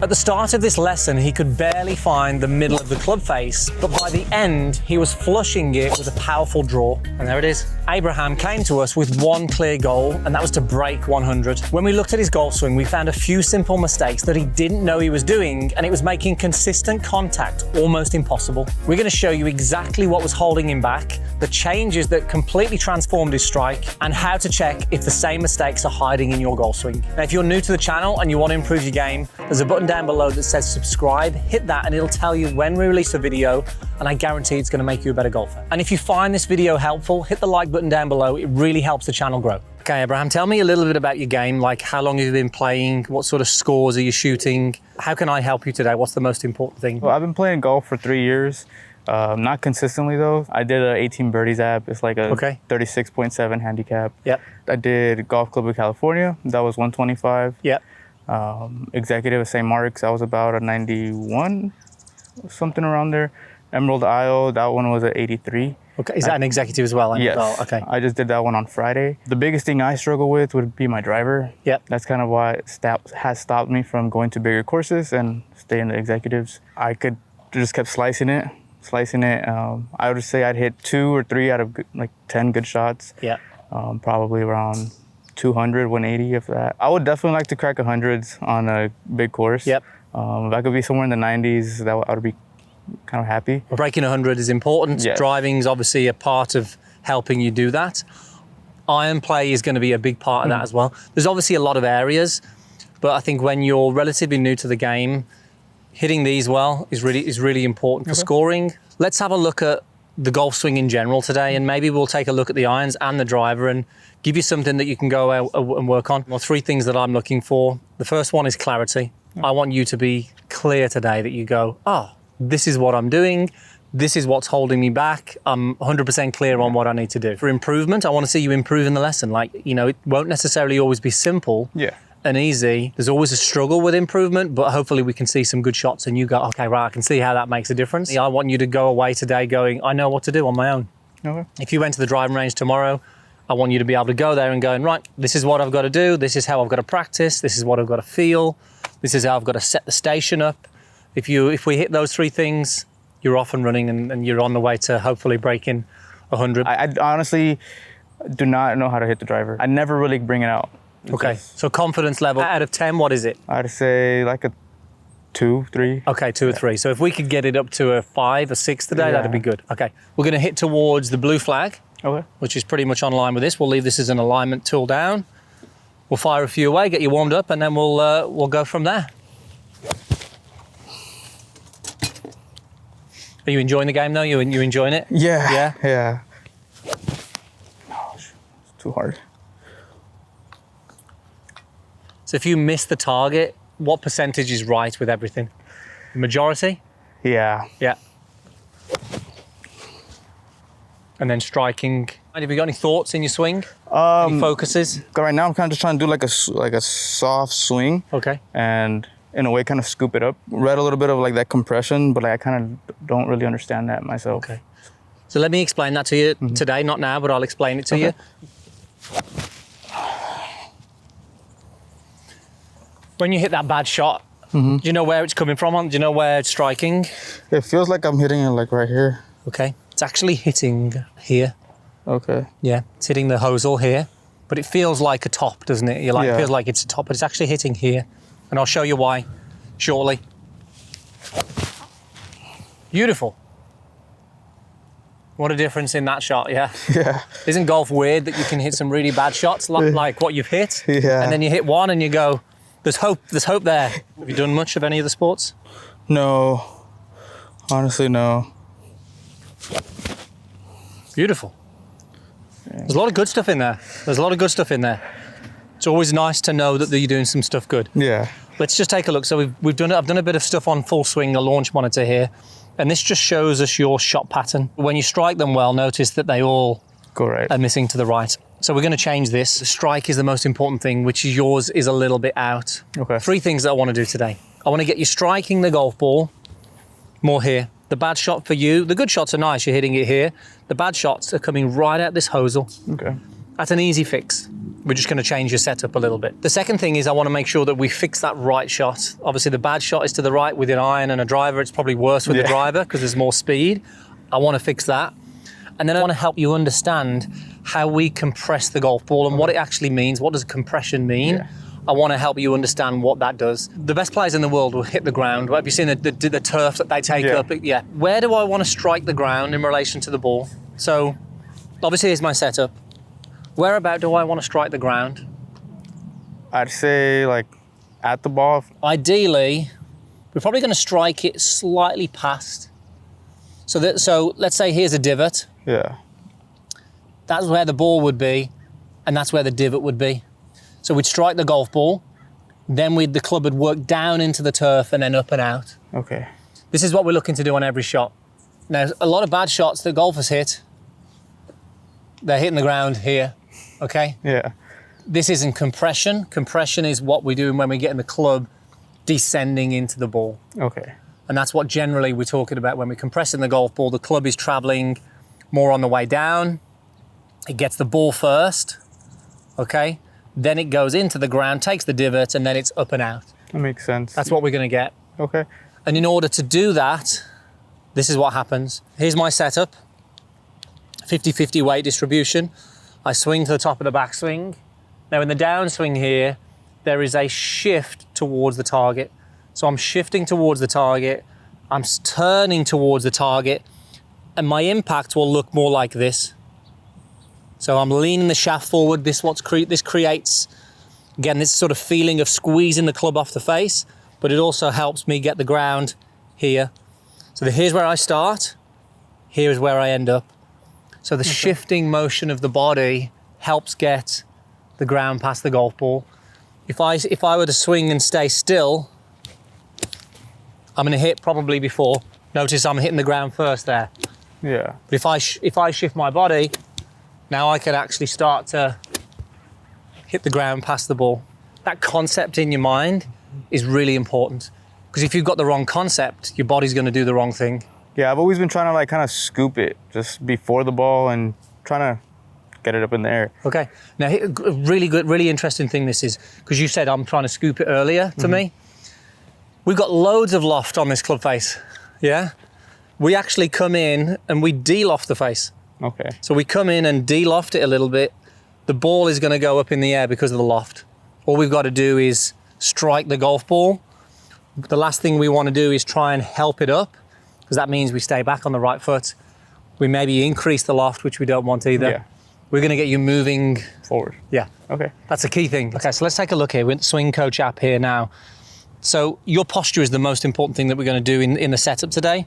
At the start of this lesson, he could barely find the middle of the club face, but by the end, he was flushing it with a powerful draw. And there it is. Abraham came to us with one clear goal, and that was to break 100. When we looked at his golf swing, we found a few simple mistakes that he didn't know he was doing, and it was making consistent contact almost impossible. We're going to show you exactly what was holding him back, the changes that completely transformed his strike, and how to check if the same mistakes are hiding in your golf swing. Now, if you're new to the channel and you want to improve your game, there's a button down below that says subscribe. Hit that and it'll tell you when we release a video, and I guarantee it's going to make you a better golfer. And if you find this video helpful, hit the like button down below. It really helps the channel grow. Okay, Abraham, tell me a little bit about your game. Like, how long have you been playing? What sort of scores are you shooting? How can I help you today? What's the most important thing? Well, I've been playing golf for 3 years. Not consistently though. I did a 18 birdies app. It's like a 36.7 handicap. Yep. I did Golf Club of California. That was 125. Yep. Executive of St. Mark's. That was about a 91, something around there. Emerald Isle. That one was at 83. Okay. Is that an executive as well? Yes. Oh, okay. I just did that one on Friday. The biggest thing I struggle with would be my driver. Yep. That's kind of why it has stopped me from going to bigger courses and staying in the executives. I could just kept slicing it. I would say I'd hit 2 or 3 out of like 10 good shots. Yeah. Probably around 200, 180, if that. I would definitely like to crack 100s on a big course. Yep. If I could be somewhere in the 90s, I would be kind of happy. Breaking 100 is important. Yes. Driving's obviously a part of helping you do that. Iron play is going to be a big part of that as well. There's obviously a lot of areas, but I think when you're relatively new to the game, hitting these well is really important for scoring. Let's have a look at the golf swing in general today, and maybe we'll take a look at the irons and the driver and give you something that you can go out and work on. Well, 3 things that I'm looking for. The first one is clarity. I want you to be clear today, that you go, oh, this is what I'm doing. This is what's holding me back. I'm 100% clear on what I need to do. For improvement, I want to see you improve in the lesson. Like, you know, it won't necessarily always be simple. Yeah. And easy. There's always a struggle with improvement, but hopefully we can see some good shots and you go, okay, right, I can see how that makes a difference. I want you to go away today going, I know what to do on my own. Okay. If you went to the driving range tomorrow, I want you to be able to go there and going, right, this is what I've got to do. This is how I've got to practice. This is what I've got to feel. This is how I've got to set the station up. If we hit those 3 things, you're off and running and you're on the way to hopefully breaking 100. I honestly do not know how to hit the driver. I never really bring it out. Okay, so confidence level out of 10, what is it? I'd say like a 2, 3. Okay, 2 or 3. So if we could get it up to a 5 or 6 today, that'd be good. Okay, we're going to hit towards the blue flag, which is pretty much on line with this. We'll leave this as an alignment tool down. We'll fire a few away, get you warmed up, and then we'll go from there. Are you enjoying the game though? You enjoying it? Yeah. Yeah? Yeah. Oh, it's too hard. So if you miss the target, what percentage is right with everything? The majority? Yeah. Yeah. And then striking. And have you got any thoughts in your swing? Any focuses? Right now I'm kind of just trying to do like a soft swing. Okay. And in a way kind of scoop it up. Read a little bit of like that compression, but I kind of don't really understand that myself. Okay. So let me explain that to you today, not now, but I'll explain it to you. When you hit that bad shot, do you know where it's coming from? Do you know where it's striking? It feels like I'm hitting it like right here. Okay. It's actually hitting here. Okay. Yeah, it's hitting the hosel here, but it feels like a top, doesn't it? It feels like it's a top, but it's actually hitting here. And I'll show you why shortly. Beautiful. What a difference in that shot, yeah? Yeah. Isn't golf weird that you can hit some really bad shots like what you've hit? Yeah. And then you hit one and you go, there's hope there. Have you done much of any of the sports? No. Honestly, no. Beautiful. There's a lot of good stuff in there. It's always nice to know that you're doing some stuff good. Yeah. Let's just take a look. So I've done a bit of stuff on full swing, a launch monitor here, and this just shows us your shot pattern. When you strike them well, notice that they all go right. Are missing to the right. So we're going to change this. The strike is the most important thing, which is yours is a little bit out. Okay. 3 things that I want to do today. I want to get you striking the golf ball more here. The bad shot for you, the good shots are nice, you're hitting it here. The bad shots are coming right at this hosel. Okay. That's an easy fix. We're just going to change your setup a little bit. The second thing is I want to make sure that we fix that right shot. Obviously, the bad shot is to the right with an iron and a driver. It's probably worse with the driver because there's more speed. I want to fix that. And then I want to help you understand how we compress the golf ball and what it actually means. What does compression mean? Yeah. I want to help you understand what that does. The best players in the world will hit the ground. Have you seen the turf that they take up? Yeah. Where do I want to strike the ground in relation to the ball? So, obviously, here's my setup. Where about do I want to strike the ground? I'd say like at the ball. Ideally, we're probably going to strike it slightly past. So let's say here's a divot. Yeah. That's where the ball would be, and that's where the divot would be. So we'd strike the golf ball, then the club would work down into the turf and then up and out. Okay. This is what we're looking to do on every shot. Now, a lot of bad shots that golfers hit, they're hitting the ground here, okay? Yeah. This isn't compression. Compression is what we do when we get in the club descending into the ball. Okay. And that's what generally we're talking about when we're compressing the golf ball. The club is traveling more on the way down. It gets the ball first, okay? Then it goes into the ground, takes the divot, and then it's up and out. That makes sense. That's what we're going to get. Okay. And in order to do that, this is what happens. Here's my setup. 50-50 weight distribution. I swing to the top of the backswing. Now in the downswing here, there is a shift towards the target. So I'm shifting towards the target. I'm turning towards the target. And my impact will look more like this. So I'm leaning the shaft forward. This creates, again, this sort of feeling of squeezing the club off the face, but it also helps me get the ground here. So here's where I start. Here is where I end up. So the shifting motion of the body helps get the ground past the golf ball. If I were to swing and stay still, I'm going to hit probably before. Notice I'm hitting the ground first there. Yeah. But if I shift my body, now I can actually start to hit the ground past the ball. That concept in your mind is really important, because if you've got the wrong concept, your body's going to do the wrong thing. Yeah, I've always been trying to like kind of scoop it just before the ball and trying to get it up in the air. Okay. Now, a really good, really interesting thing this is, because you said I'm trying to scoop it earlier to me. We've got loads of loft on this club face, yeah? We actually come in and we de-loft the face. Okay. So we come in and de-loft it a little bit. The ball is going to go up in the air because of the loft. All we've got to do is strike the golf ball. The last thing we want to do is try and help it up, because that means we stay back on the right foot. We maybe increase the loft, which we don't want either. Yeah. We're going to get you moving Forward. Yeah. Okay. That's a key thing. Okay, so let's take a look here with the Swing Coach app here now. So your posture is the most important thing that we're going to do in the setup today.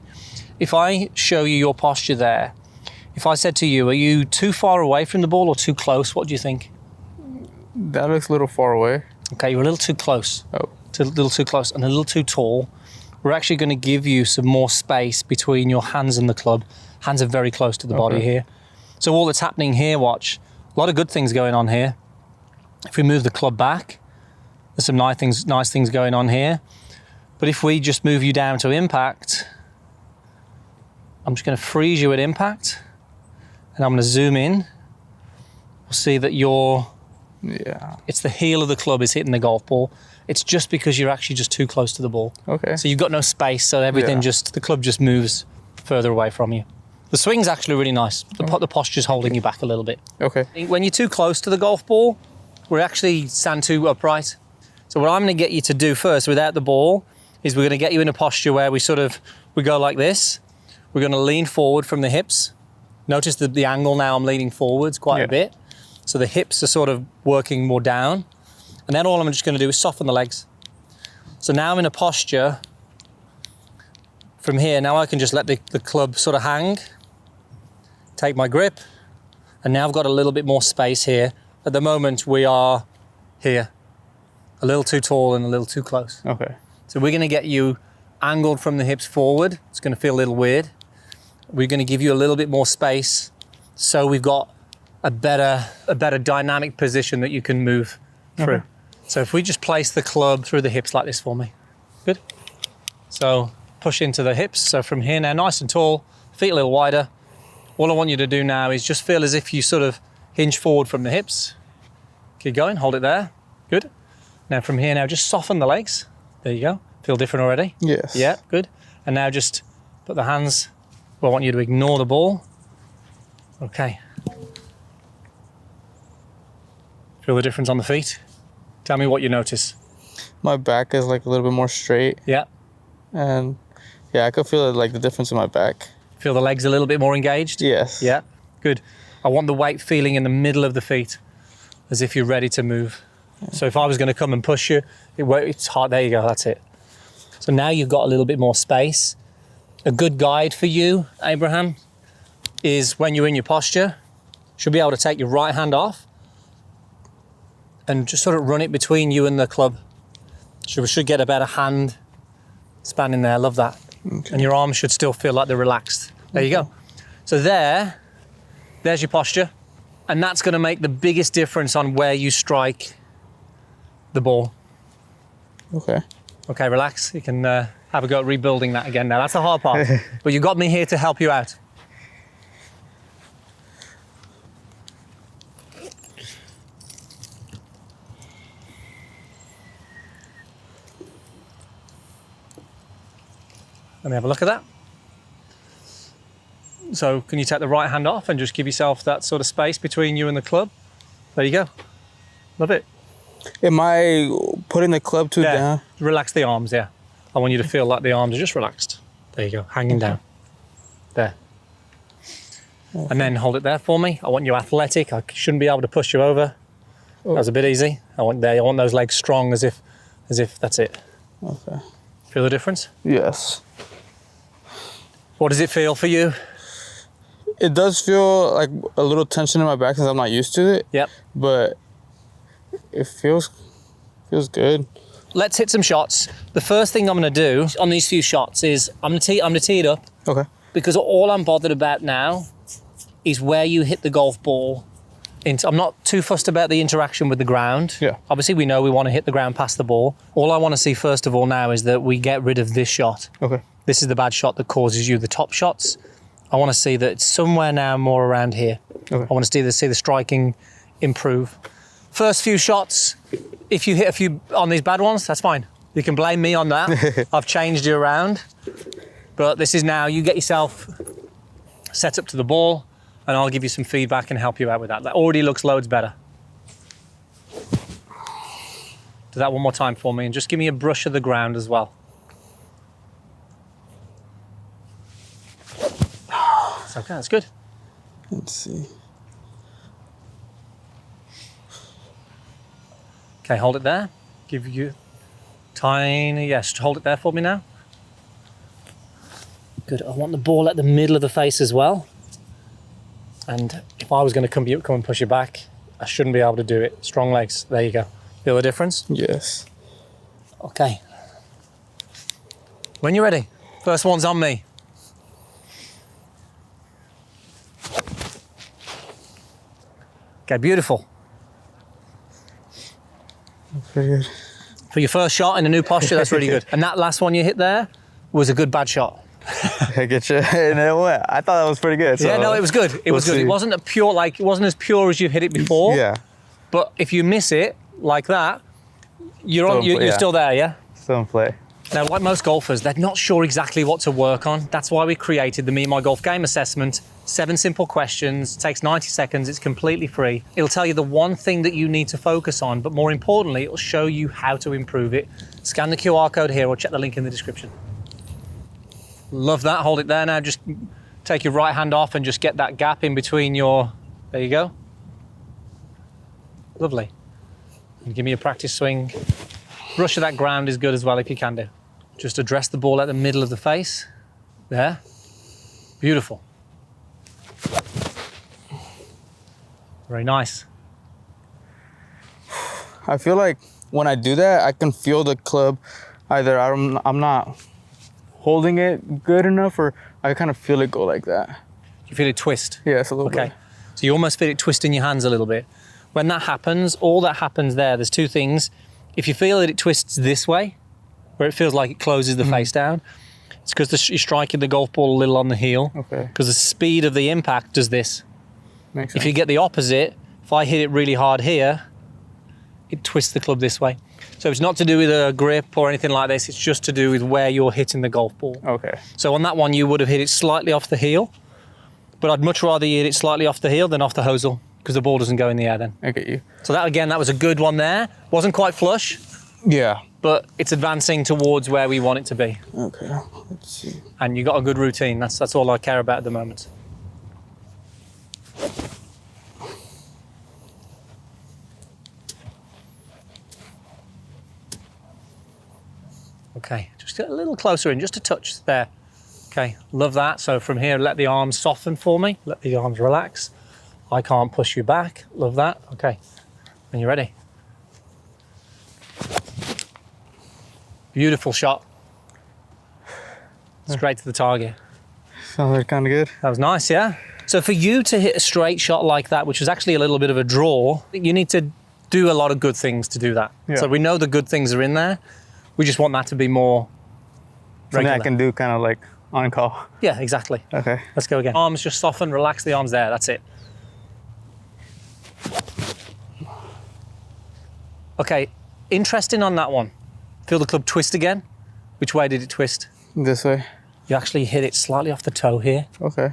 If I show you your posture there, if I said to you, are you too far away from the ball or too close? What do you think? That looks a little far away. Okay, you're a little too close. Oh. A little too close and a little too tall. We're actually going to give you some more space between your hands and the club. Hands are very close to the body here. So all that's happening here, watch, a lot of good things going on here. If we move the club back, there's some nice things going on here. But if we just move you down to impact, I'm just going to freeze you at impact, and I'm going to zoom in. We'll see that it's the heel of the club is hitting the golf ball. It's just because you're actually just too close to the ball. Okay. So you've got no space, so everything the club just moves further away from you. The swing's actually really nice. The posture's holding you back a little bit. Okay. When you're too close to the golf ball, we're actually stand too upright. So what I'm going to get you to do first without the ball is we're going to get you in a posture where we go like this. We're going to lean forward from the hips. Notice the angle now, I'm leaning forwards quite a bit. So the hips are sort of working more down. And then all I'm just going to do is soften the legs. So now I'm in a posture from here. Now I can just let the club sort of hang, take my grip, and now I've got a little bit more space here. At the moment we are here, a little too tall and a little too close. Okay. So we're going to get you angled from the hips forward. It's going to feel a little weird. We're going to give you a little bit more space, so we've got a better dynamic position that you can move through. Okay. So if we just place the club through the hips like this for me. Good. So push into the hips. So from here now, nice and tall, feet a little wider. All I want you to do now is just feel as if you sort of hinge forward from the hips. Keep going, hold it there. Good. Now from here, now just soften the legs. There you go. Feel different already? Yes. Yeah, good. And now just put the hands, well, I want you to ignore the ball. Okay. Feel the difference on the feet? Tell me what you notice. My back is like a little bit more straight. Yeah. And yeah, I could feel like the difference in my back. Feel the legs a little bit more engaged? Yes. Yeah, good. I want the weight feeling in the middle of the feet, as if you're ready to move. So if I was going to come and push you, it's hard. There you go, that's it. So now you've got a little bit more space. A good guide for you, Abraham, is when you're in your posture, should be able to take your right hand off and just sort of run it between you and the club. So we should get about a hand span in there, love that. Okay. And your arms should still feel like they're relaxed. There you go. So there's your posture. And that's going to make the biggest difference on where you strike the ball. Okay. Okay, relax. You can have a go at rebuilding that again now. That's the hard part. But you got me here to help you out. Let me have a look at that. So can you take the right hand off and just give yourself that sort of space between you and the club? There you go. Love it. Am I putting the club too There. down? Relax the arms, yeah. I want you to feel like the arms are just relaxed. There you go, hanging down. There. Okay. And then hold it there for me. I want you athletic. I shouldn't be able to push you over. That was a bit easy. I want those legs strong as if that's it. Okay. Feel the difference? Yes. What does it feel for you? It does feel like a little tension in my back since I'm not used to it. Yep. But it feels good. Let's hit some shots. The first thing I'm going to do on these few shots is I'm going to tee it up, Okay. because all I'm bothered about now is where you hit the golf ball. I'm not too fussed about the interaction with the ground. Yeah. Obviously, we know we want to hit the ground past the ball. All I want to see first of all now is that we get rid of this shot. Okay. This is the bad shot that causes you the top shots. I want to see that it's somewhere now more around here. Okay. I want to see the striking improve. First few shots, if you hit a few on these bad ones, that's fine. You can blame me on that. I've changed you around. But this is now, you get yourself set up to the ball, and I'll give you some feedback and help you out with that. That already looks loads better. Do that one more time for me, and just give me a brush of the ground as well. It's okay, that's good. Let's see. Okay, hold it there. Give you tiny, yes, hold it there for me now. Good, I want the ball at the middle of the face as well. And if I was going to come and push you back, I shouldn't be able to do it. Strong legs, there you go. Feel the difference? Yes. Okay. When you're ready, first one's on me. Okay, beautiful. Pretty good. For your first shot in a new posture, that's really good. And that last one you hit there was a good bad shot. I get you. And it went. I thought that was pretty good. So Yeah, no, it was good. It was good. see. It wasn't it wasn't as pure as you've hit it before. Yeah. But if you miss it like that, you're Yeah. still there, yeah? Still in play. Now, like most golfers, they're not sure exactly what to work on. That's why we created the Me and My Golf Game Assessment. 7 simple questions, takes 90 seconds, it's completely free. It'll tell you the one thing that you need to focus on, but more importantly, it'll show you how to improve it. Scan the QR code here or check the link in the description. Love that, hold it there now. Just take your right hand off and just get that gap in between there you go. Lovely. And give me a practice swing. Brush of that ground is good as well if you can do. Just address the ball at the middle of the face. There. Beautiful. Very nice. I feel like when I do that, I can feel the club. Either I'm not holding it good enough, or I kind of feel it go like that. You feel it twist? Yeah, it's a little Okay. bit. So you almost feel it twist in your hands a little bit. When that happens, all that happens there's two things. If you feel that it twists this way, where it feels like it closes the face down, it's because you're striking the golf ball a little on the heel. Okay. Because the speed of the impact does this. Makes If sense. you get the opposite, if I hit it really hard here, it twists the club this way. So it's not to do with a grip or anything like this. It's just to do with where you're hitting the golf ball. Okay. So on that one, you would have hit it slightly off the heel, but I'd much rather you hit it slightly off the heel than off the hosel because the ball doesn't go in the air then. I get you. So that, again, that was a good one there. Wasn't quite flush, Yeah. but it's advancing towards where we want it to be. Okay. Let's see. And you got a good routine. That's all I care about at the moment. Okay, just get a little closer in, just a touch there. Okay, love that. So from here, let the arms soften for me. Let the arms relax. I can't push you back. Love that. Okay, when you're ready. Beautiful shot. Straight to the target. Sounds kind of good. That was nice, yeah? So for you to hit a straight shot like that, which was actually a little bit of a draw, you need to do a lot of good things to do that. Yeah. So we know the good things are in there. We just want that to be more Something regular. I can do kind of like on call. Yeah, exactly. Okay. Let's go again. Arms just soften, relax the arms there. That's it. Okay, interesting on that one. Feel the club twist again. Which way did it twist? This way. You actually hit it slightly off the toe here, Okay.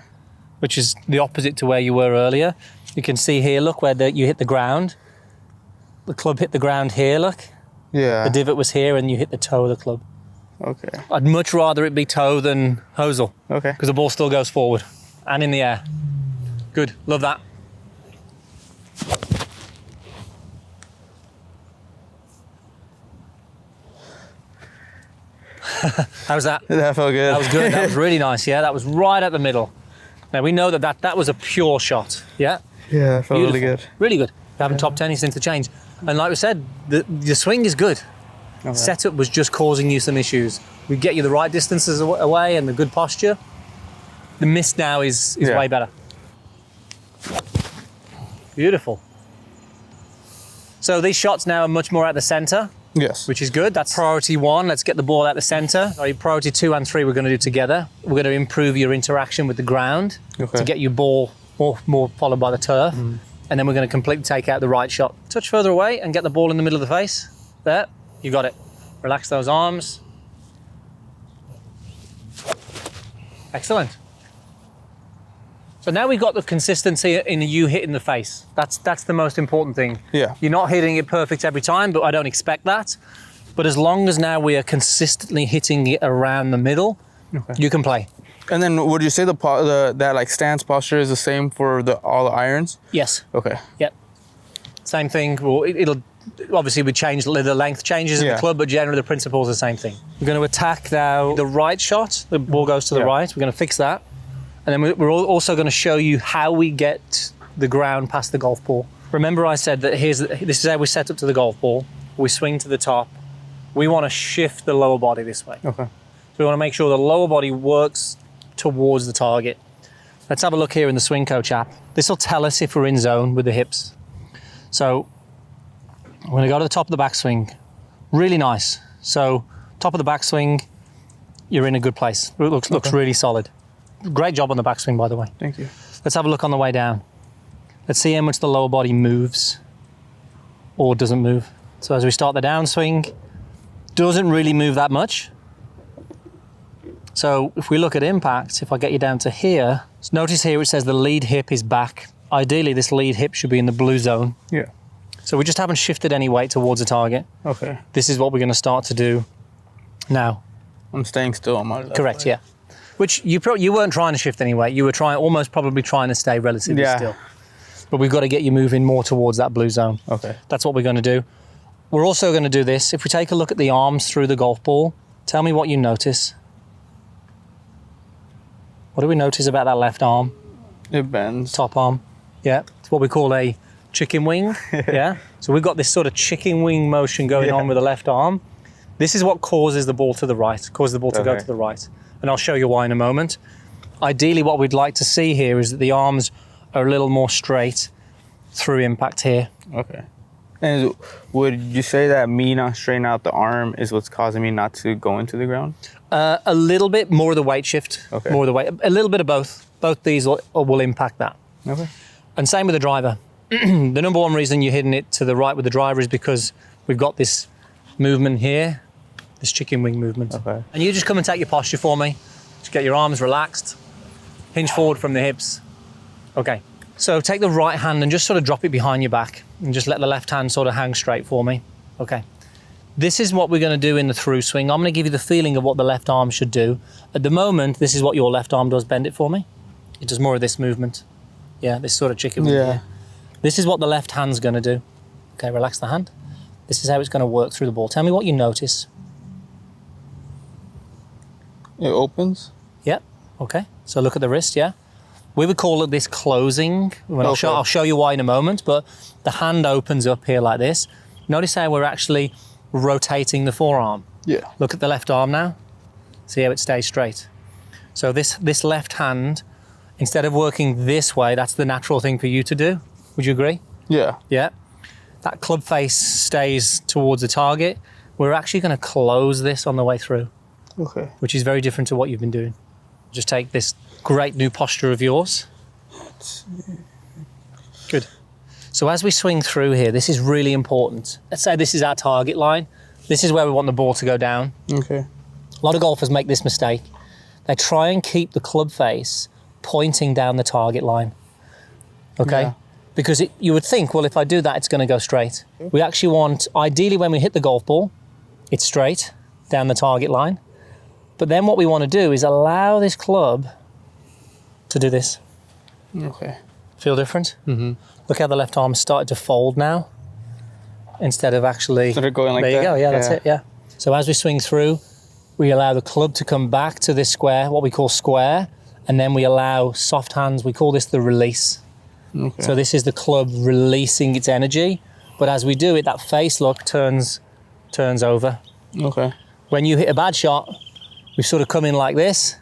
which is the opposite to where you were earlier. You can see here, look, where you hit the ground. The club hit the ground here, look. Yeah. The divot was here and you hit the toe of the club. Okay. I'd much rather it be toe than hosel Okay. because the ball still goes forward and in the air. Good, love that. How's that? That felt good. That was good. That was really nice. Yeah, that was right at the middle. Now we know that was a pure shot. Yeah, Yeah, that felt really beautiful. good. Really good. Having top 10 is interchange. And like we said, the swing is good. Okay. Setup was just causing you some issues. We get you the right distances away and the good posture. The miss now is Yeah. way better. Beautiful. So these shots now are much more at the center, Yes. which is good. That's priority 1. Let's get the ball at the center. Priority 2 and 3 we're going to do together. We're going to improve your interaction with the ground Okay. to get your ball more followed by the turf. And then we're going to completely take out the right shot. Touch further away and get the ball in the middle of the face. There, you got it. Relax those arms. Excellent. So now we've got the consistency in you hitting the face. That's the most important thing. Yeah. You're not hitting it perfect every time, but I don't expect that. But as long as now we are consistently hitting it around the middle, Okay. you can play. And then would you say that like stance posture is the same for all the irons? Yes. Okay. Yep. Same thing. Well, it'll obviously we change the length changes in Yeah. the club, but generally the principle is the same thing. We're going to attack now the right shot. The ball goes to the Yeah. right. We're going to fix that, and then we're also going to show you how we get the ground past the golf ball. Remember, I said that this is how we set up to the golf ball. We swing to the top. We want to shift the lower body this way. Okay. So we want to make sure the lower body works towards the target. Let's have a look here in the Swing Coach app. This will tell us if we're in zone with the hips. So I'm going to go to the top of the backswing. Really nice. So top of the backswing, you're in a good place. It looks really solid. Great job on the backswing, by the way. Thank you. Let's have a look on the way down. Let's see how much the lower body moves or doesn't move. So as we start the downswing, doesn't really move that much. So if we look at impact, if I get you down to here, notice here it says the lead hip is back. Ideally, this lead hip should be in the blue zone. Yeah. So we just haven't shifted any weight towards the target. Okay. This is what we're going to start to do now. I'm staying still on my left. Correct, yeah. Which you weren't trying to shift any weight. You were probably trying to stay relatively Yeah. still. But we've got to get you moving more towards that blue zone. Okay. That's what we're going to do. We're also going to do this. If we take a look at the arms through the golf ball, tell me what you notice. What do we notice about that left arm, It bends. top arm? Yeah, it's what we call a chicken wing. Yeah. So we've got this sort of chicken wing motion going on with the left arm. This is what causes the ball to the right, causes the ball to go Okay. to the right. And I'll show you why in a moment. Ideally, what we'd like to see here is that the arms are a little more straight through impact here. Okay. And would you say that me not straightening out the arm is what's causing me not to go into the ground? A little bit more of the weight shift, Okay. more of the weight, a little bit of both. Both these will impact that. Okay. And same with the driver. the number one reason you're hitting it to the right with the driver is because we've got this movement here, this chicken wing movement. Okay. And you just come and take your posture for me. Just get your arms relaxed. Hinge forward from the hips. Okay. So take the right hand and just sort of drop it behind your back and just let the left hand sort of hang straight for me. Okay. This is what we're going to do in the through swing. I'm going to give you the feeling of what the left arm should do. At the moment, this is what your left arm does. Bend it for me. It does more of this movement. Yeah, this sort of chicken wing. Yeah. Here. This is what the left hand's going to do. Okay, relax the hand. This is how it's going to work through the ball. Tell me what you notice. It opens. Yep. Okay. So look at the wrist. Yeah. We would call it this closing. Well, Okay. I'll show you why in a moment. But the hand opens up here like this. Notice how we're actually rotating the forearm. Yeah. Look at the left arm now. See how it stays straight. So this left hand, instead of working this way, that's the natural thing for you to do. Would you agree? Yeah. Yeah. That club face stays towards the target. We're actually going to close this on the way through, Okay. which is very different to what you've been doing. Just take this great new posture of yours. Good. So as we swing through here, this is really important. Let's say this is our target line. This is where we want the ball to go down. Okay. A lot of golfers make this mistake. They try and keep the club face pointing down the target line. Okay? Yeah. Because you would think, well, if I do that, it's going to go straight. We actually want, ideally when we hit the golf ball, it's straight down the target line. But then what we want to do is allow this club to do this. Okay. Feel different? Mm-hmm. Look how the left arm started to fold now instead of actually... Instead of going like there that? you go, yeah, that's Yeah. it, yeah. So as we swing through, we allow the club to come back to this square, what we call square, and then we allow soft hands, we call this the release. Okay. So this is the club releasing its energy, but as we do it, that face look turns over. Okay. When you hit a bad shot, we sort of come in like this,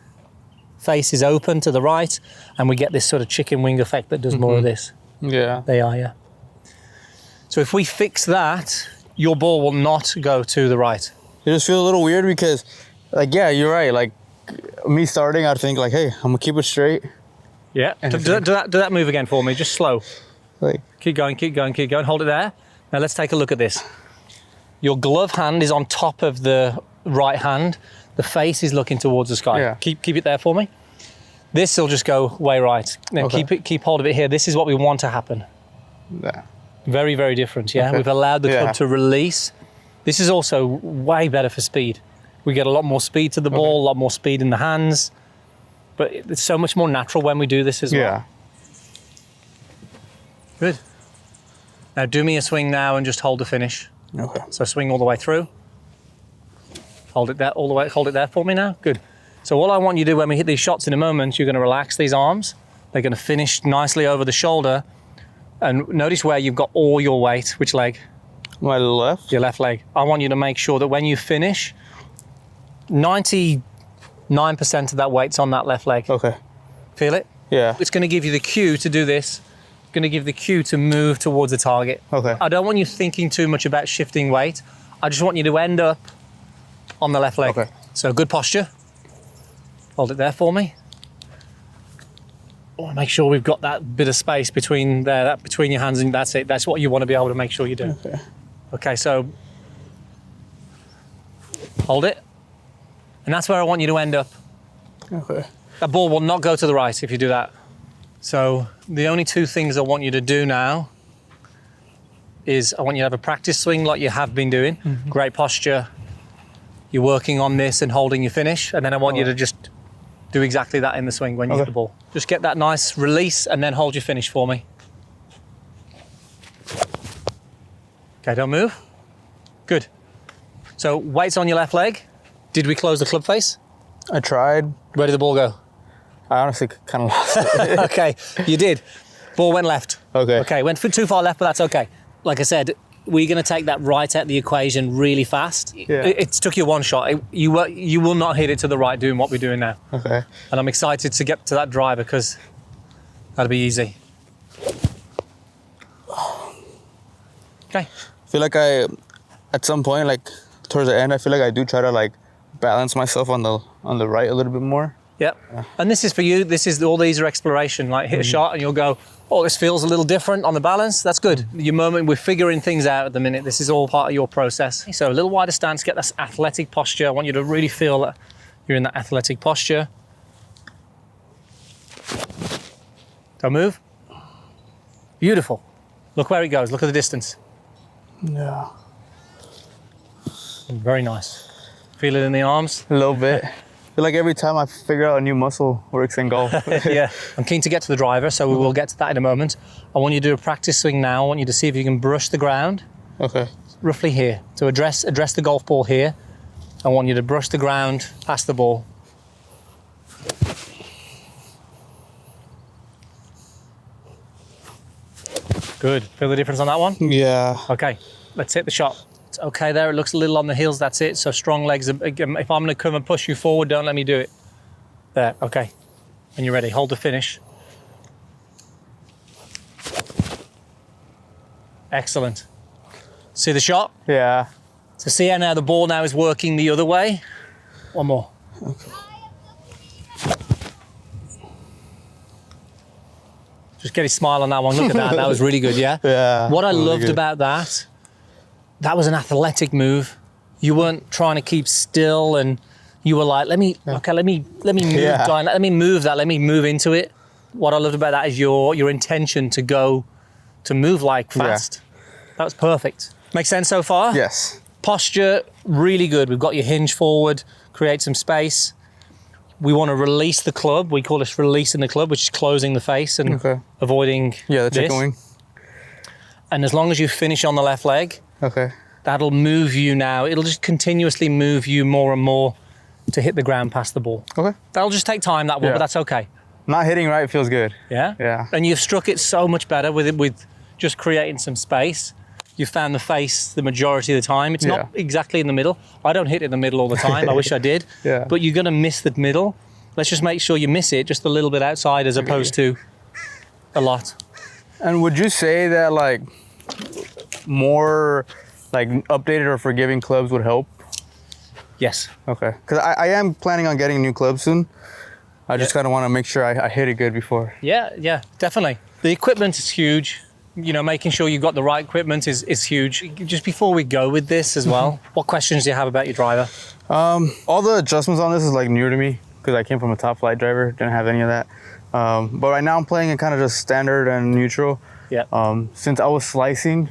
face is open to the right, and we get this sort of chicken wing effect that does more of this. Yeah. They are, yeah. So if we fix that, your ball will not go to the right. It just feels a little weird because, like, yeah, you're right. Like, me starting, I'd think like, hey, I'm gonna keep it straight. Yeah. Do that move again for me, just slow. Like, Keep going, keep going, keep going. Hold it there. Now let's take a look at this. Your glove hand is on top of the right hand. The face is looking towards the sky. Yeah. Keep it there for me. This will just go way right. Now Okay. keep hold of it here. This is what we want to happen. yeah. Very, very different, yeah? Okay. We've allowed the Yeah. club to release. This is also way better for speed. We get a lot more speed to the ball, a lot more speed in the hands. But it's so much more natural when we do this as well. Yeah. Good. Now do me a swing now and just hold the finish. Okay. So swing all the way through. Hold it there, all the way, hold it there for me now. Good. So all I want you to do when we hit these shots in a moment, you're going to relax these arms. They're going to finish nicely over the shoulder. And notice where you've got all your weight. Which leg? My left. Your left leg. I want you to make sure that when you finish, 99% of that weight's on that left leg. Okay. Feel it? Yeah. It's going to give you the cue to do this. It's going to give the cue to move towards the target. Okay. I don't want you thinking too much about shifting weight. I just want you to end up on the left leg. Okay. So good posture. Hold it there for me. Oh, make sure we've got that bit of space between there, that between your hands, and that's it. That's what you want to be able to make sure you do. Okay. Okay, so hold it. And that's where I want you to end up. Okay. That ball will not go to the right if you do that. So the only two things I want you to do now is I want you to have a practice swing like you have been doing. Great posture. You're working on this and holding your finish. And then I want you to just do exactly that in the swing when you hit the ball. Just get that nice release and then hold your finish for me. Okay, don't move. Good. So weight's on your left leg. Did we close the club face? I tried. Where did the ball go? I honestly kind of lost it. Okay, you did. Ball went left. Okay. Okay, went too far left, but that's okay. Like I said, we're going to take that right out of the equation really fast. Yeah. It took you one shot. You will not hit it to the right doing what we're doing now. Okay. And I'm excited to get to that driver because that'll be easy. Okay. I feel like at some point, like towards the end, I feel like I do try to like balance myself on the right a little bit more. Yep. And this is for you. All these are exploration. Like hit a shot and you'll go, Oh, this feels a little different on the balance. That's good. Your moment, we're figuring things out at the minute. This is all part of your process. So a little wider stance, get this athletic posture. I want you to really feel that you're in that athletic posture. Don't move. Beautiful. Look where it goes. Look at the distance. Yeah. Very nice. Feel it in the arms? A little bit. I feel like every time I figure out a new muscle works in golf. Yeah. I'm keen to get to the driver, so we will get to that in a moment. I want you to do a practice swing now. I want you to see if you can brush the ground. Okay. Roughly here. To address the golf ball here. I want you to brush the ground past the ball. Good. Feel the difference on that one? Yeah. Okay, let's hit the shot. It's okay there. It looks a little on the heels. That's it. So strong legs. If I'm going to come and push you forward, don't let me do it. There. Okay. When you're ready, hold the finish. Excellent. See the shot? Yeah. So see how now the ball now is working the other way? One more. Okay. Just get a smile on that one. Look at that. That was really good, yeah? Yeah. What I really loved good. about that was an athletic move. You weren't trying to keep still, and you were like, let me move, Yeah. Brian, let me move that, let me move into it. What I loved about that is your intention to move like fast. That was perfect. Makes sense so far? Yes. Posture, really good. We've got your hinge forward, create some space. We want to release the club. We call this releasing the club, which is closing the face and Okay. avoiding Yeah, the this. chicken wing. And as long as you finish on the left leg, Okay. that'll move you now. It'll just continuously move you more and more to hit the ground past the ball. Okay. That'll just take time, that will, Yeah. but that's okay. Not hitting right feels good. Yeah? Yeah. And you've struck it so much better with just creating some space. You found the face the majority of the time. It's not exactly in the middle. I don't hit in the middle all the time. I wish I did. Yeah. But you're going to miss the middle. Let's just make sure you miss it just a little bit outside as opposed to a lot. And would you say that like more like updated or forgiving clubs would help? Yes. Okay. Because I am planning on getting new clubs soon. I just kind of want to make sure I hit it good before. Yeah, definitely. The equipment is huge. You know, making sure you've got the right equipment is huge. Just before we go with this as well, what questions do you have about your driver? All the adjustments on this is like new to me because I came from a top flight driver, didn't have any of that. But right now I'm playing it kind of just standard and neutral. Yeah. Since I was slicing,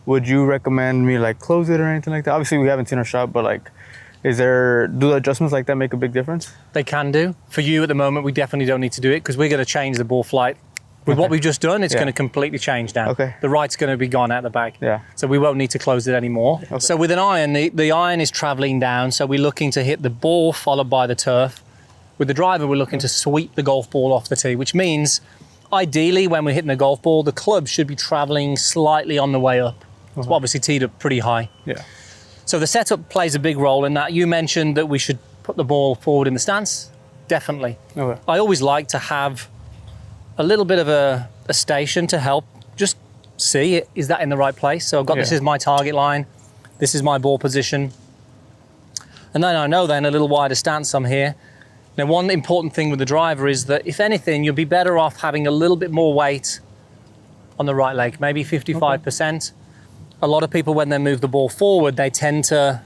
would you recommend me like close it or anything like that? Obviously we haven't seen our shot, but like, do the adjustments like that make a big difference? They can do. For you at the moment, we definitely don't need to do it because we're going to change the ball flight. With what we've just done, it's going to completely change now. Okay. The right's going to be gone out the bag. Yeah. So we won't need to close it anymore. Okay. So with an iron, the iron is traveling down. So we're looking to hit the ball followed by the turf. With the driver, we're looking to sweep the golf ball off the tee, which means ideally when we're hitting the golf ball, the club should be traveling slightly on the way up. It's obviously teed up pretty high. Yeah. So the setup plays a big role in that. You mentioned that we should put the ball forward in the stance. Definitely. Okay. I always like to have a little bit of a station to help just see, is that in the right place? So I've got, this is my target line. This is my ball position. And then I know then a little wider stance I'm here. Now, one important thing with the driver is that if anything, you'll be better off having a little bit more weight on the right leg, maybe 55%. A lot of people, when they move the ball forward, they tend to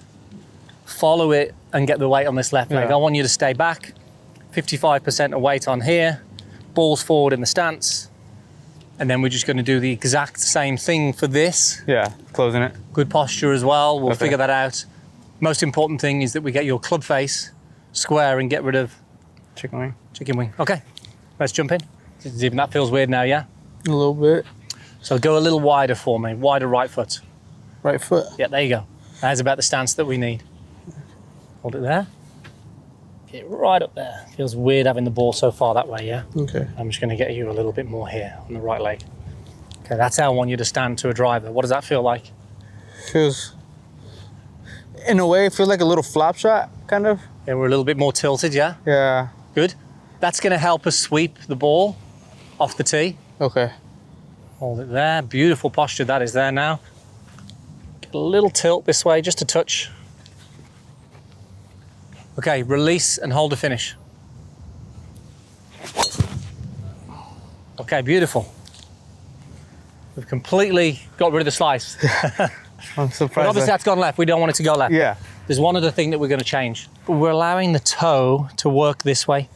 follow it and get the weight on this left leg. I want you to stay back, 55% of weight on here, balls forward in the stance, and then we're just going to do the exact same thing for this. Yeah, closing it. Good posture as well. We'll figure that out. Most important thing is that we get your club face square and get rid of Chicken wing. chicken wing. Okay, let's jump in. Even that feels weird now, yeah? A little bit. So go a little wider for me, wider right foot. Right foot. Yeah, there you go. That's about the stance that we need. Hold it there. Get right up there. Feels weird having the ball so far that way, yeah? Okay. I'm just going to get you a little bit more here on the right leg. Okay, that's how I want you to stand to a driver. What does that feel like? Feels, in a way, it feels like a little flop shot, kind of. Yeah, we're a little bit more tilted, yeah? Yeah. Good. That's going to help us sweep the ball off the tee. Okay. Hold it there. Beautiful posture that is there now. Get a little tilt this way, just a touch. Okay, release and hold the finish. Okay, beautiful. We've completely got rid of the slice. I'm But surprised. obviously that's gone left. We don't want it to go left. Yeah. There's one other thing that we're going to change. We're allowing the toe to work this way.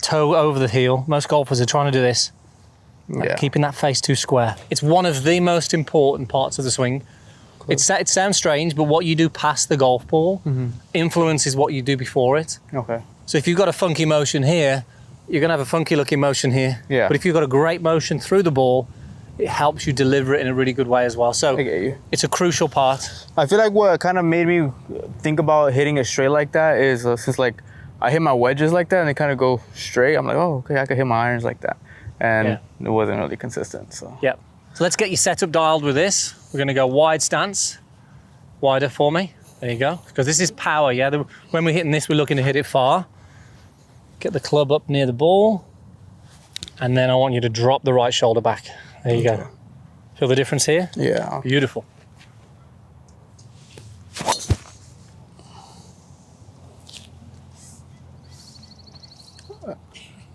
Toe over the heel. Most golfers are trying to do this. Yeah. Keeping that face too square. It's one of the most important parts of the swing. It sounds strange, but what you do past the golf ball influences what you do before it. Okay. So if you've got a funky motion here, you're going to have a funky looking motion here. Yeah. But if you've got a great motion through the ball, it helps you deliver it in a really good way as well. So I get you. it's a crucial part. I feel like what kind of made me think about hitting it straight like that is since like I hit my wedges like that and they kind of go straight. I'm like, oh, okay, I could hit my irons like that, and it wasn't really consistent. So Yep. So let's get your setup dialed with this. We're going to go wide stance, wider for me. There you go. Because this is power, yeah? When we're hitting this, we're looking to hit it far. Get the club up near the ball. And then I want you to drop the right shoulder back. There you go. Feel the difference here? yeah. Beautiful.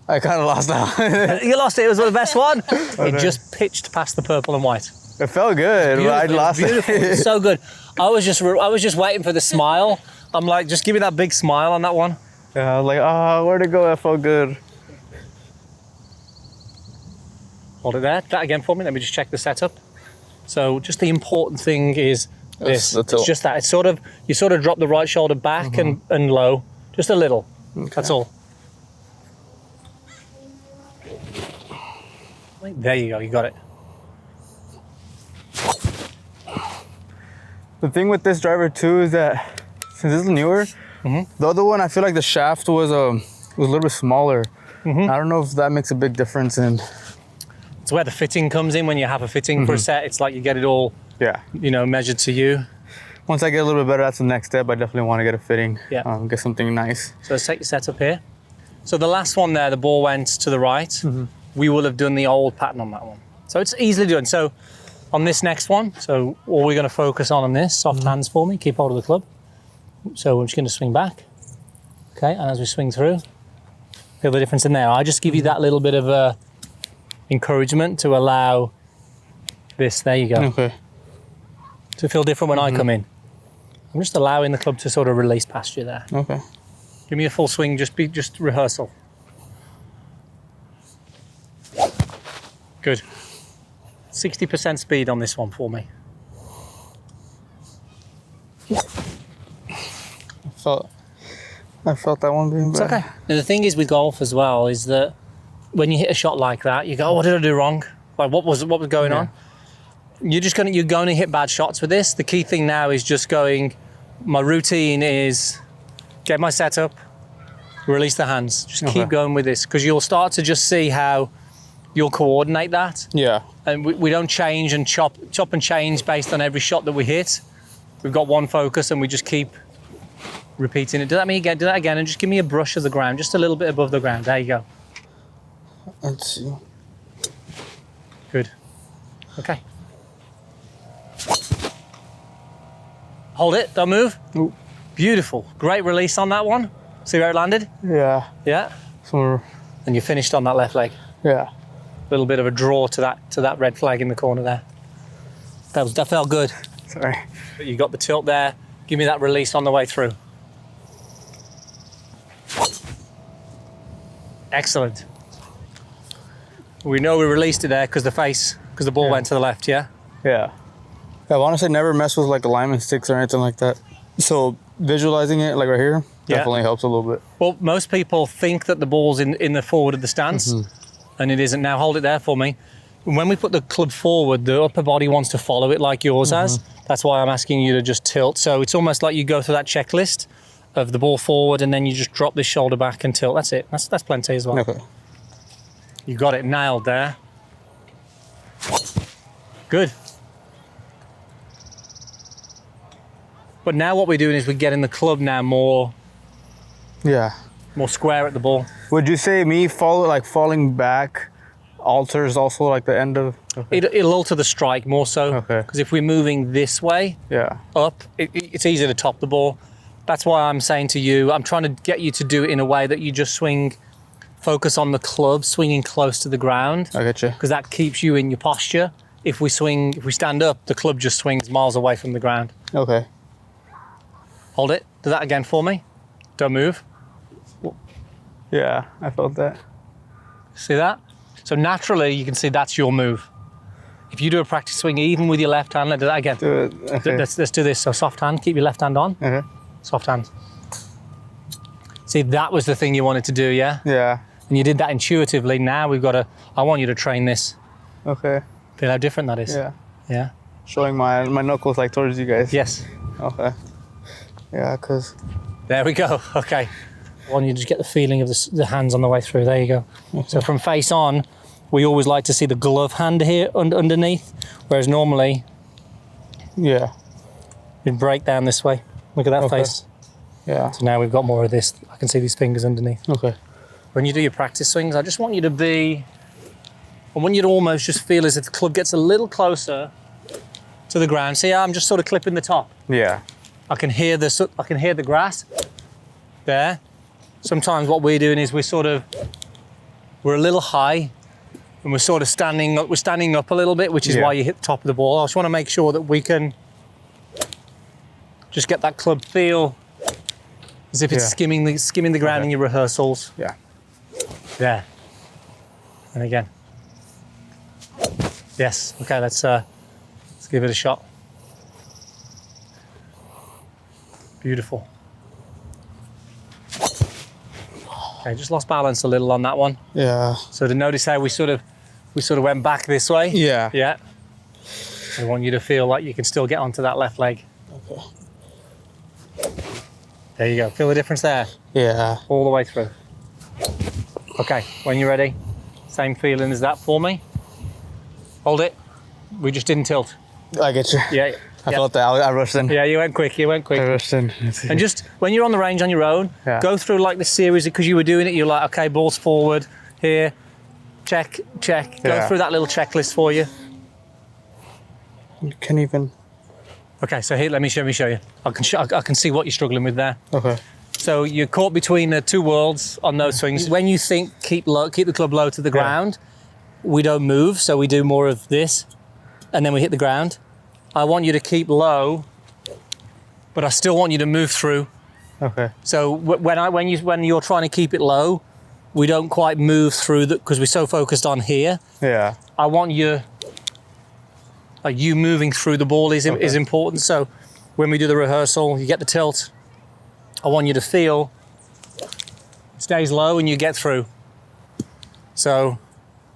I kind of lost that. You lost it. It was the best one. It just pitched past the purple and white. It felt good, but I lost Beautiful. it. It's so good. I was just waiting for the smile. I'm like, just give me that big smile on that one. Yeah, I was like, oh, where'd it go? That felt good. Hold it there. That again for me. Let me just check the setup. So just the important thing is this. the It's tilt. just that. It's sort of, you sort of drop the right shoulder back and low. Just a little. That's all. There you go. You got it. The thing with this driver too is that since this is newer, the other one I feel like the shaft was a little bit smaller. I don't know if that makes a big difference in. It's where the fitting comes in. When you have a fitting for a set, it's like you get it all, Yeah. measured to you. Once I get a little bit better, that's the next step. I definitely want to get a fitting. Yeah. Get something nice. So let's take your setup here. So the last one there, the ball went to the right. We will have done the old pattern on that one. So it's easily done. So on this next one, so all we're going to focus on this, soft hands for me, keep hold of the club. So we're just going to swing back. Okay, and as we swing through, feel the difference in there. I just give you that little bit of encouragement to allow this, there you go, Okay. to feel different when I come in. I'm just allowing the club to sort of release past you there. Okay. Give me a full swing, just rehearsal. Good. 60% speed on this one for me. I felt that one being It's better. okay. Now the thing is with golf as well is that when you hit a shot like that, you go, oh, what did I do wrong? Like what was going on? You're going to hit bad shots with this. The key thing now is just going, my routine is get my setup, release the hands. Just Okay. keep going with this because you'll start to just see how you'll coordinate that. Yeah. And we don't change and chop and change based on every shot that we hit. We've got one focus and we just keep repeating it. Do that again and just give me a brush of the ground, just a little bit above the ground. There you go. Let's see. Good. Okay. Hold it, don't move. Ooh. Beautiful. Great release on that one. See where it landed? Yeah. Yeah. So, And you finished on that left leg. yeah. A little bit of a draw to that red flag in the corner there. That felt good. Sorry. But you got the tilt there. Give me that release on the way through. Excellent. We know we released it there because the ball went to the left, yeah? Yeah. I've honestly never messed with like alignment sticks or anything like that. So visualizing it like right here definitely helps a little bit. Well, most people think that the ball's in the forward of the stance, and it isn't. Now hold it there for me. When we put the club forward, the upper body wants to follow it like yours has. That's why I'm asking you to just tilt. So it's almost like you go through that checklist of the ball forward, and then you just drop this shoulder back and tilt. That's it. That's plenty as well. Okay. You got it nailed there. Good. But now what we're doing is we're getting the club now more Yeah. square at the ball. Would you say me falling back alters also like the end of? Okay. It'll alter the strike more so. Okay. Because if we're moving this way, Yeah. up, it's easier to top the ball. That's why I'm saying to you, I'm trying to get you to do it in a way that you just focus on the club, swinging close to the ground, I get you. because that keeps you in your posture. if we stand up, the club just swings miles away from the ground. Okay. Hold it. Do that again for me. Don't move. Yeah, I felt that. See that? So naturally, you can see that's your move. If you do a practice swing, even with your left hand, let's do that again. Do it. Okay. Let's do this. So soft hand, keep your left hand on. Okay. Soft hand. See, that was the thing you wanted to do, yeah? Yeah. And you did that intuitively. Now I want you to train this. Okay. Feel how different that is? Yeah. Yeah? Showing my knuckles like towards you guys. Yes. Okay. Yeah, cause. There we go. Okay. I want you to just get the feeling of the hands on the way through. There you go. So from face on, we always like to see the glove hand here underneath, whereas normally Yeah. we'd break down this way. Look at that Okay. face. Yeah. So now we've got more of this. I can see these fingers underneath. Okay. When you do your practice swings, I just want you to I want you to almost just feel as if the club gets a little closer to the ground. See how I'm just sort of clipping the top? Yeah. I can hear the grass there. Sometimes what we're doing is we're a little high and we're sort of standing up a little bit, which is Yeah. why you hit the top of the ball. I just want to make sure that we can just get that club feel as if it's Yeah. skimming the ground Okay. in your rehearsals. Yeah. There. And again. Yes. Okay, let's give it a shot. Beautiful. Okay, just lost balance a little on that one. Yeah. So to notice how we sort of went back this way. Yeah. Yeah. I want you to feel like you can still get onto that left leg. Okay. There you go. Feel the difference there? Yeah. All the way through. Okay, when you're ready, same feeling as that for me. Hold it. We just didn't tilt. I get you. Yeah. I felt that. I rushed in. Yeah, you went quick. I rushed in. And just when you're on the range on your own, Yeah. go through like the series because you were doing it. You're like, okay, balls forward, here, check, check. Go Yeah. through that little checklist for you. You can't even. Okay, so here, let me show you. I can see what you're struggling with there. Okay. So you're caught between the two worlds on those swings. When you think keep the club low to the ground, we don't move, so we do more of this, and then we hit the ground. I want you to keep low, but I still want you to move through. Okay. So when you're trying to keep it low, we don't quite move through because we're so focused on here. Yeah. I want you moving through the ball is important. So when we do the rehearsal, you get the tilt. I want you to feel it stays low and you get through. So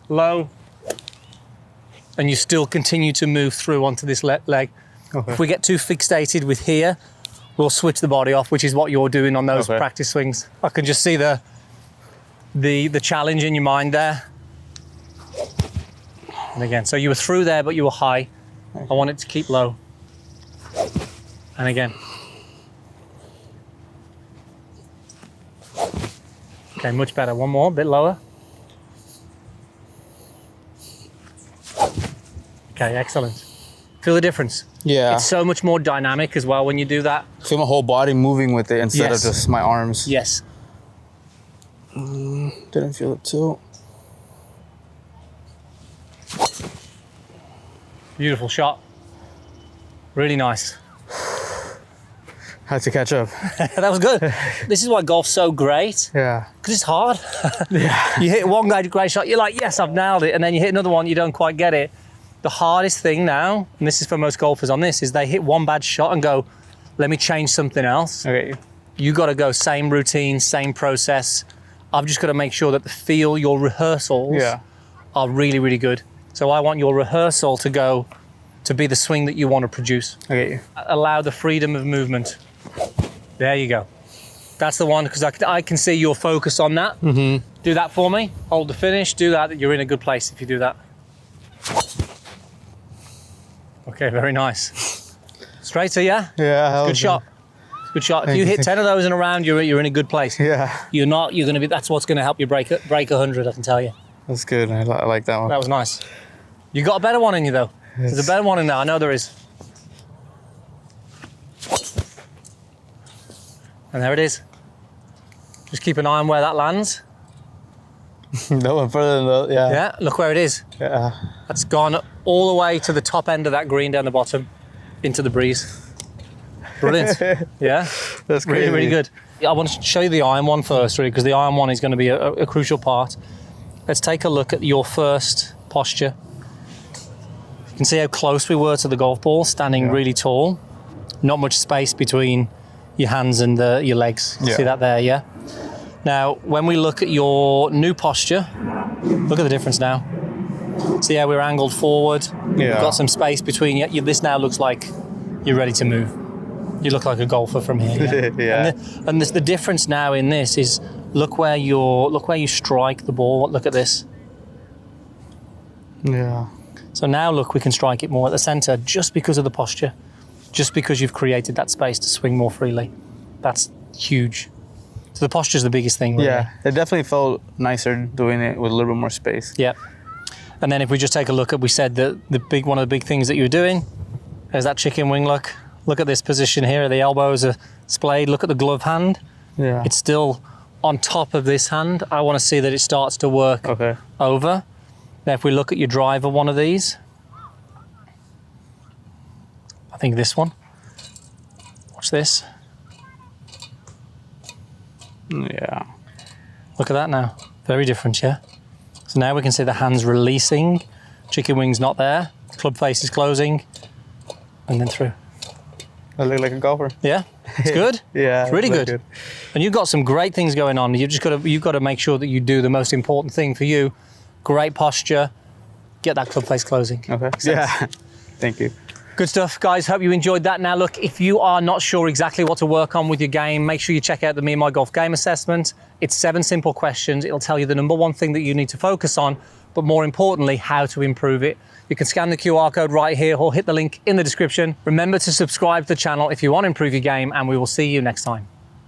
low, and you still continue to move through onto this leg. Okay. If we get too fixated with here, we'll switch the body off, which is what you're doing on those Okay. practice swings. I can just see the challenge in your mind there. And again, so you were through there, but you were high. I want it to keep low. And again. Okay, much better. One more, a bit lower. Okay, excellent. Feel the difference? Yeah. It's so much more dynamic as well when you do that. Feel my whole body moving with it instead Yes. of just my arms. Yes. Didn't feel it too. Beautiful shot. Really nice. Had to catch up. That was good. This is why golf's so great, Yeah. because it's hard. Yeah. You hit one great shot, you're like, yes, I've nailed it. And then you hit another one, you don't quite get it. The hardest thing now, and this is for most golfers on this, is they hit one bad shot and go, let me change something else. Okay. You got to go same routine, same process. I've just got to make sure that your rehearsals Yeah. are really, really good. So I want your rehearsal to be the swing that you want to produce. Okay. Allow the freedom of movement. There you go. That's the one, because I can see your focus on that. Mm-hmm. Do that for me. Hold the finish. Do that. You're in a good place if you do that. Okay, very nice. Straighter, yeah? Yeah. that Good was shot. Good shot. If Thank you you, hit thank 10 of those in a round, you're in a good place. Yeah. That's what's going to help you break 100, I can tell you. That's good. I like that one. That was nice. You got a better one in you, though. There's a better one in there. I know there is. And there it is. Just keep an eye on where that lands. No one further than that. Yeah. Yeah, look where it is. Yeah. That's gone all the way to the top end of that green down the bottom into the breeze. Brilliant. Yeah, That's crazy. really, really good. I want to show you the iron one first, really, because the iron one is going to be a crucial part. Let's take a look at your first posture. You can see how close we were to the golf ball, standing really tall. Not much space between your hands and your legs. Yeah. See that there, yeah? Now, when we look at your new posture, look at the difference now. See how we're angled forward? Yeah. You've got some space between you. This now looks like you're ready to move. You look like a golfer from here. Yeah. Yeah. And the difference now in this is look where you strike the ball. Look at this. Yeah. So now look, we can strike it more at the centre just because of the posture, just because you've created that space to swing more freely. That's huge. So the posture is the biggest thing. Really. Yeah. It definitely felt nicer doing it with a little bit more space. Yeah. And then if we just take a look at, we said that one of the big things that you were doing is that chicken wing look. Look at this position here. The elbows are splayed. Look at the glove hand. Yeah. It's still on top of this hand. I want to see that it starts to work over. Now, if we look at your driver, one of these, I think this one. Watch this. Yeah. Look at that now. Very different, yeah? So now we can see the hands releasing. Chicken wing's not there. Club face is closing. And then through. I look like a golfer. Yeah? It's good? Yeah. It's really good. And you've got some great things going on. You've got to make sure that you do the most important thing for you. Great posture. Get that club face closing. Okay. Yeah. Thank you. Good stuff, guys. Hope you enjoyed that. Now, look, if you are not sure exactly what to work on with your game, make sure you check out the Me and My Golf Game Assessment. It's 7 simple questions. It'll tell you the number one thing that you need to focus on, but more importantly, how to improve it. You can scan the QR code right here or hit the link in the description. Remember to subscribe to the channel if you want to improve your game, and we will see you next time.